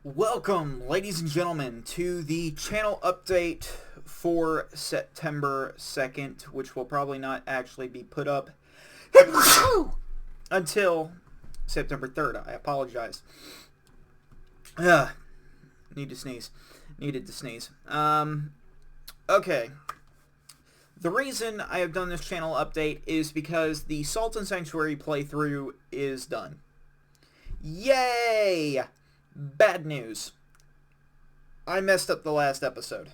Welcome, ladies and gentlemen, to the channel update for September 2nd, which will probably not actually be put up until September 3rd. I apologize. Need to sneeze. Needed to sneeze. Okay. The reason I have done this channel update is because the Salt and Sanctuary playthrough is done. Yay! Bad news. I messed up the last episode.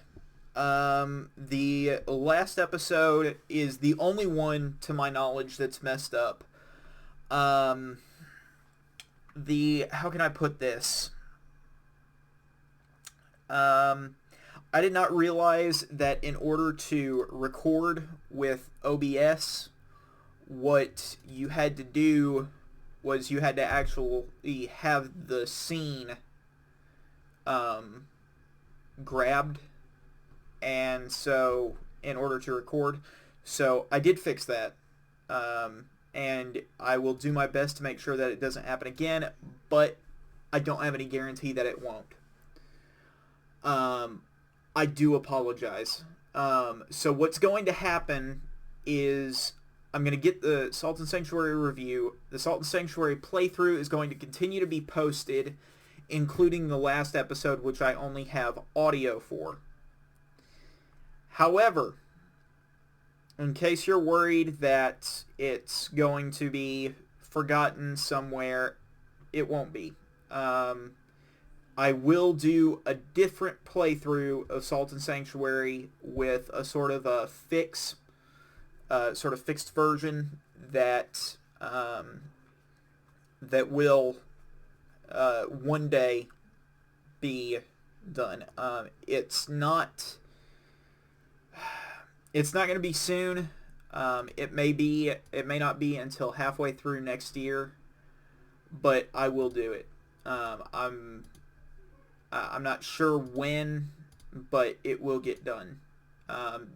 The last episode is the only one, to my knowledge, that's messed up. How can I put this? I did not realize that in order to record with OBS, what you had to do was you had to actually have the scene grabbed, and so in order to record, so I did fix that, and I will do my best to make sure that it doesn't happen again, but I don't have any guarantee that it won't. I do apologize. So what's going to happen is I'm going to get the Salt and Sanctuary review. The Salt and Sanctuary playthrough is going to continue to be posted, including the last episode, which I only have audio for. However, in case you're worried that it's going to be forgotten somewhere, it won't be. I will do a different playthrough of Salt and Sanctuary with a sort of a fixed version that that will one day be done. It's not going to be soon. It may not be until halfway through next year, but I will do it. I'm not sure when, but it will get done.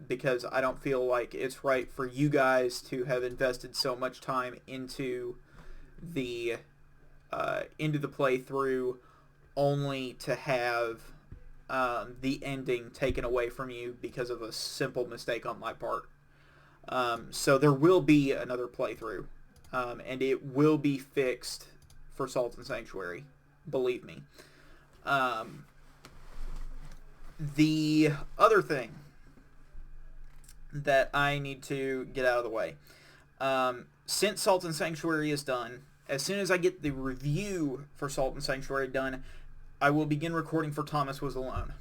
Because I don't feel like it's right for you guys to have invested so much time into the playthrough only to have the ending taken away from you because of a simple mistake on my part. So there will be another playthrough, and it will be fixed for Salt and Sanctuary, believe me. The other thing that I need to get out of the way. Since Salt and Sanctuary is done, as soon as I get the review for Salt and Sanctuary done, I will begin recording for Thomas Was Alone.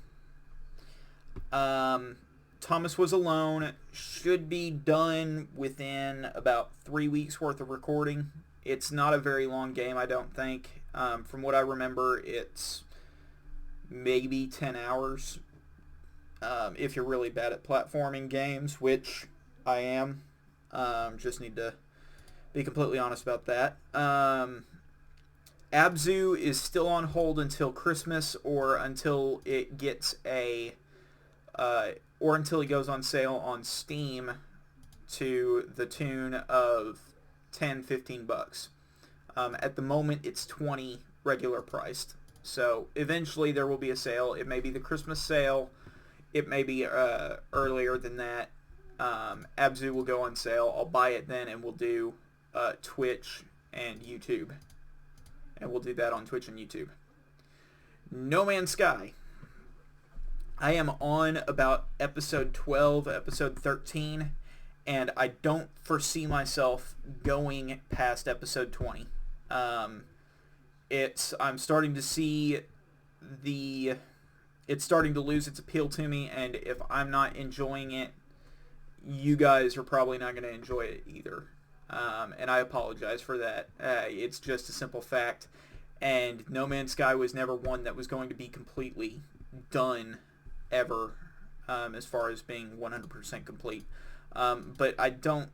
Thomas Was Alone should be done within about 3 weeks worth of recording. It's not a very long game, I don't think. From what I remember, it's maybe 10 hours. If you're really bad at platforming games, which I am. Just need to be completely honest about that. Abzu is still on hold until Christmas, or until it gets or until it goes on sale on Steam to the tune of $10-15. At the moment, it's $20 regular priced. So eventually there will be a sale. It may be the Christmas sale. It may be earlier than that. Abzu will go on sale. I'll buy it then, and we'll do Twitch and YouTube. And we'll do that on Twitch and YouTube. No Man's Sky. I am on about episode 12, episode 13, and I don't foresee myself going past episode 20. I'm starting to see it's starting to lose its appeal to me, and if I'm not enjoying it, you guys are probably not going to enjoy it either. And I apologize for that. It's just a simple fact, and No Man's Sky was never one that was going to be completely done ever, as far as being 100% complete. But I don't...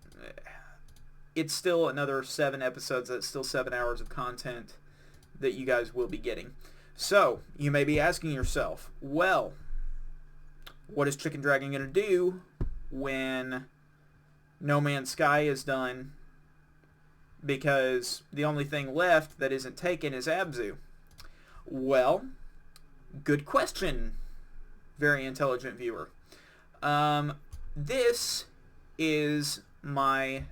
It's still another 7 episodes. That's still 7 hours of content that you guys will be getting. So, you may be asking yourself, well, what is Chicken Dragon going to do when No Man's Sky is done? Because the only thing left that isn't taken is Abzu. Well, Good question, very intelligent viewer. This is my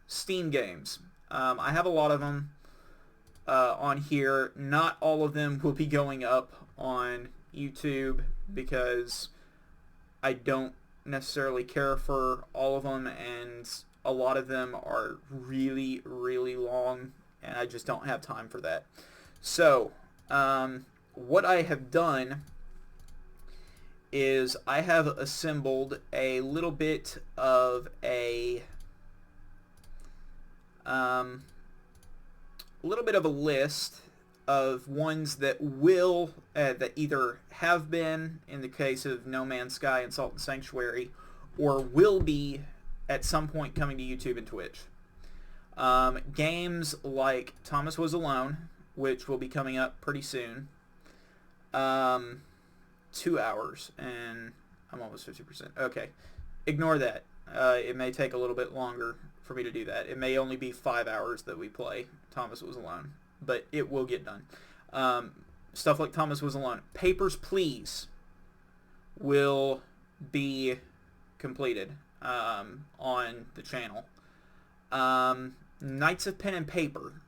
Steam games. I have a lot of them on here. Not all of them will be going up on YouTube because I don't necessarily care for all of them, and a lot of them are really, really long, and I just don't have time for that. So, what I have done is I have assembled a little bit of a list of ones that will that either have been, in the case of No Man's Sky and Salt and Sanctuary, or will be at some point coming to YouTube and Twitch. Games like Thomas Was Alone, which will be coming up pretty soon. 2 hours, and I'm almost 50%. Okay, ignore that. It may take a little bit longer for me to do that. It may only be 5 hours that we play Thomas Was Alone, but it will get done. Stuff like Thomas Was Alone. Papers, Please will be completed on the channel. Knights of Pen and Paper.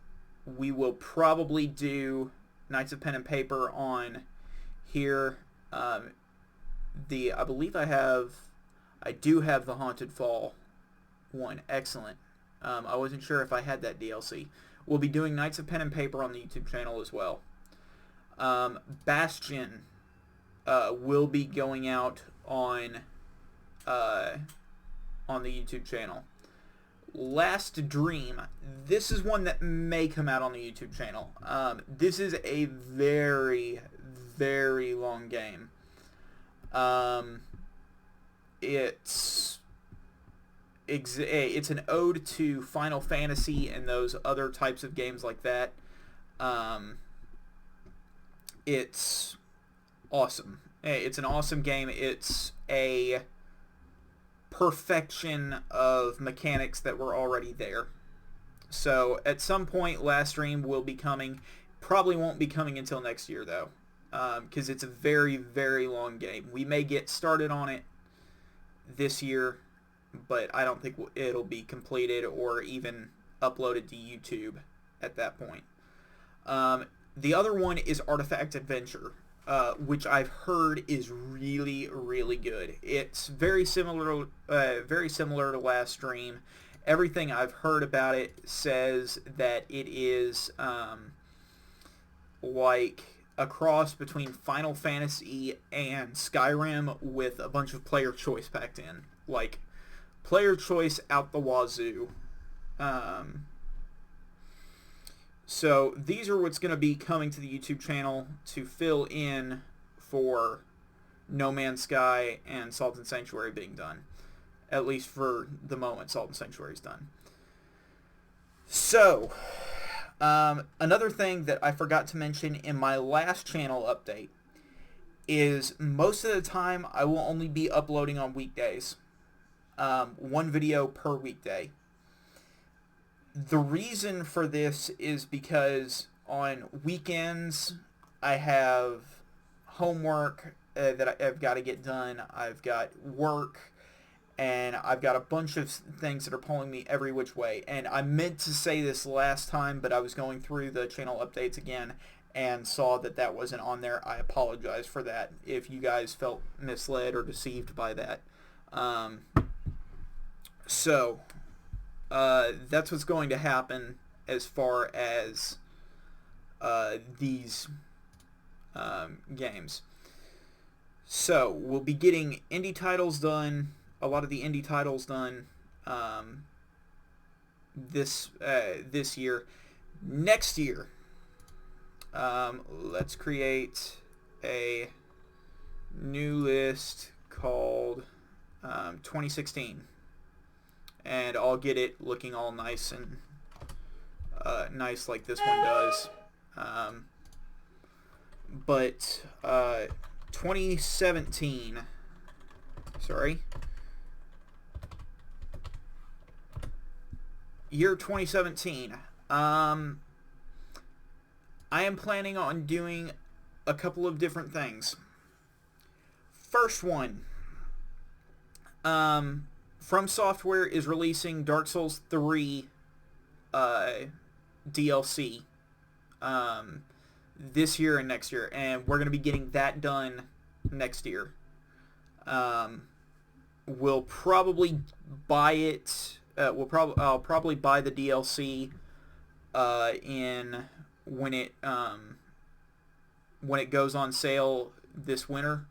We will probably do Knights of Pen and Paper on here. I believe I do have the Haunted Fall one. Excellent. I wasn't sure if I had that DLC. We'll be doing Knights of Pen and Paper on the YouTube channel as well. Bastion will be going out on the YouTube channel. Last Dream. This is one that may come out on the YouTube channel. This is a very, very long game. It's an ode to Final Fantasy and those other types of games like that. It's awesome. It's an awesome game. It's a perfection of mechanics that were already there. So at some point, Last Dream will be coming. Probably won't be coming until next year, though, because it's a very, very long game. We may get started on it this year, but I don't think it'll be completed or even uploaded to YouTube at that point. The other one is Artifact Adventure, which I've heard is really, really good. It's very similar to Last Dream. Everything I've heard about it says that it is like a cross between Final Fantasy and Skyrim with a bunch of player choice packed in. Like, player choice out the wazoo. So these are what's going to be coming to the YouTube channel to fill in for No Man's Sky and Salt and Sanctuary being done. At least for the moment, Salt and Sanctuary is done. So, another thing that I forgot to mention in my last channel update is most of the time I will only be uploading on weekdays. One video per weekday. The reason for this is because on weekends I have homework that I've got to get done. I've got work, and I've got a bunch of things that are pulling me every which way. And I meant to say this last time, but I was going through the channel updates again and saw that that wasn't on there. I apologize for that if you guys felt misled or deceived by that. That's what's going to happen as far as these games. So we'll be getting indie titles done, a lot of the indie titles done this year. Next year, let's create a new list called 2016. And I'll get it looking all nice and nice like this one does. But 2017, sorry, year 2017, I am planning on doing a couple of different things. First one, From Software is releasing Dark Souls 3 DLC this year and next year, and we're going to be getting that done next year. We'll probably buy it. I'll probably buy the DLC in when it goes on sale this winter.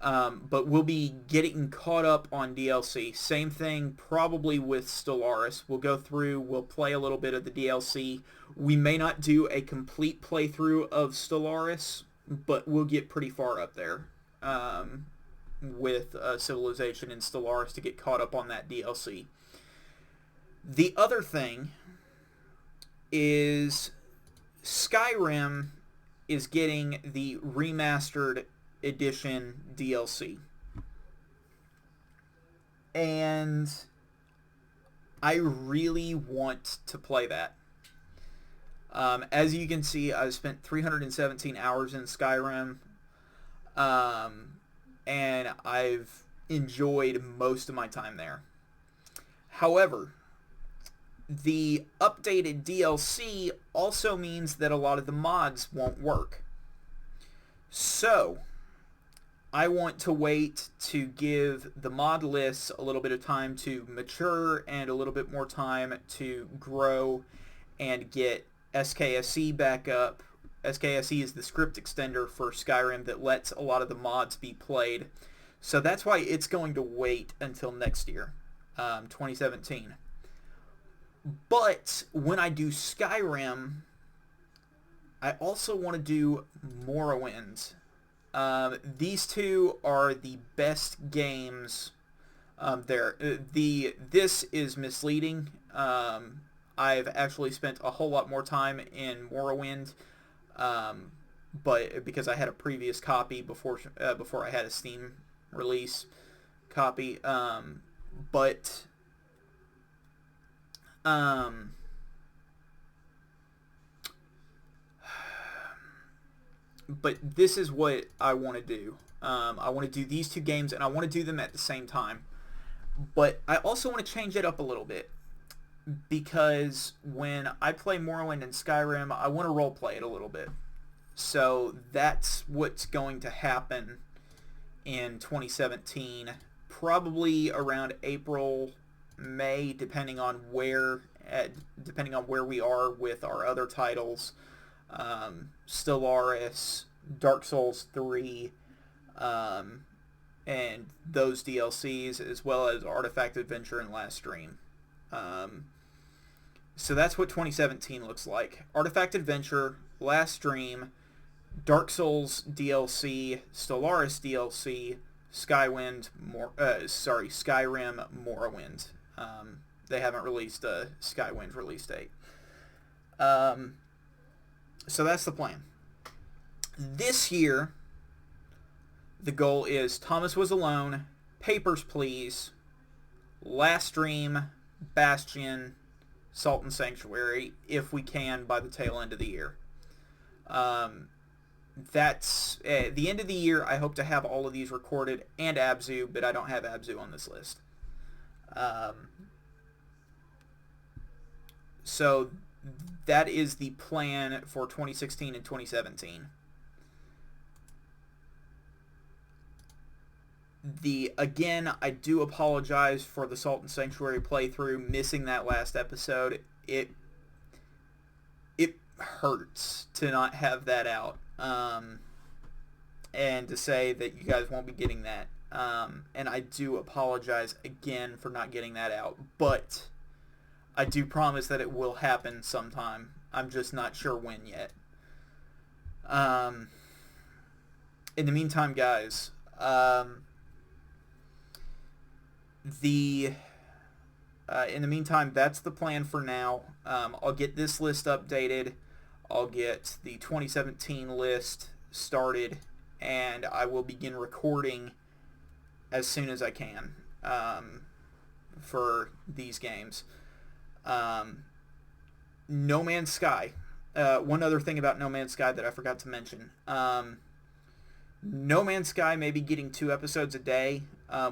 But we'll be getting caught up on DLC. Same thing probably with Stellaris. We'll go through, we'll play a little bit of the DLC. We may not do a complete playthrough of Stellaris, but we'll get pretty far up there with Civilization and Stellaris to get caught up on that DLC. The other thing is Skyrim is getting the remastered edition DLC. And I really want to play that. As you can see, I've spent 317 hours in Skyrim, and I've enjoyed most of my time there. However, the updated DLC also means that a lot of the mods won't work. So, I want to wait to give the mod lists a little bit of time to mature and a little bit more time to grow and get SKSE back up. SKSE is the script extender for Skyrim that lets a lot of the mods be played. So that's why it's going to wait until next year, 2017. But when I do Skyrim, I also want to do Morrowind. These two are the best games there. This is misleading. I've actually spent a whole lot more time in Morrowind, but because I had a previous copy before I had a Steam release copy. But this is what I want to do. I want to do these two games, and I want to do them at the same time. But I also want to change it up a little bit, because when I play Morrowind and Skyrim, I want to roleplay it a little bit. So that's what's going to happen in 2017, probably around April, May, depending on where we are with our other titles. Stellaris, Dark Souls 3, and those DLCs, as well as Artifact Adventure and Last Dream. So that's what 2017 looks like. Artifact Adventure, Last Dream, Dark Souls DLC, Stellaris DLC, Skyrim, Morrowind. They haven't released a Skywind release date. So that's the plan. This year, the goal is Thomas Was Alone, Papers, Please, Last Dream, Bastion, Salt and Sanctuary, if we can, by the tail end of the year. That's at the end of the year. I hope to have all of these recorded, and Abzu, but I don't have Abzu on this list. So that is the plan for 2016 and 2017. Again, I do apologize for the Salt and Sanctuary playthrough, missing that last episode. It hurts to not have that out, and to say that you guys won't be getting that. And I do apologize again for not getting that out, but I do promise that it will happen sometime. I'm just not sure when yet. In the meantime, guys, in the meantime, that's the plan for now. I'll get this list updated. I'll get the 2017 list started, and I will begin recording as soon as I can for these games. No Man's Sky. one other thing about No Man's Sky that I forgot to mention. No Man's Sky may be getting 2 episodes a day.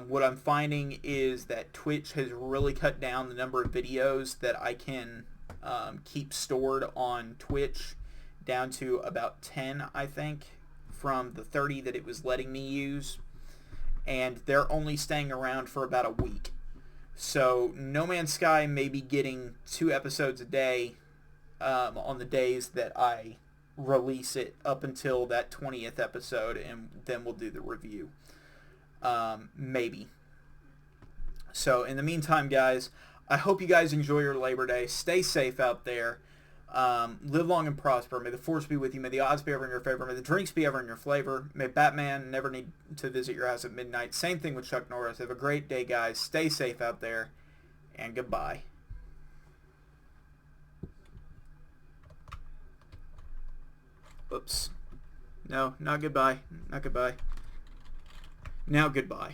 What I'm finding is that Twitch has really cut down the number of videos that I can keep stored on Twitch down to about 10, I think, from the 30 that it was letting me use. And they're only staying around for about a week. So No Man's Sky may be getting 2 episodes a day on the days that I release it up until that 20th episode, and then we'll do the review. Maybe. So in the meantime, guys, I hope you guys enjoy your Labor Day. Stay safe out there. Live long and prosper. May the force be with you. May the odds be ever in your favor. May the drinks be ever in your flavor. May Batman never need to visit your house at midnight. Same thing with Chuck Norris. Have a great day, guys. Stay safe out there, and goodbye. Oops. No, not goodbye. Not goodbye. Now goodbye.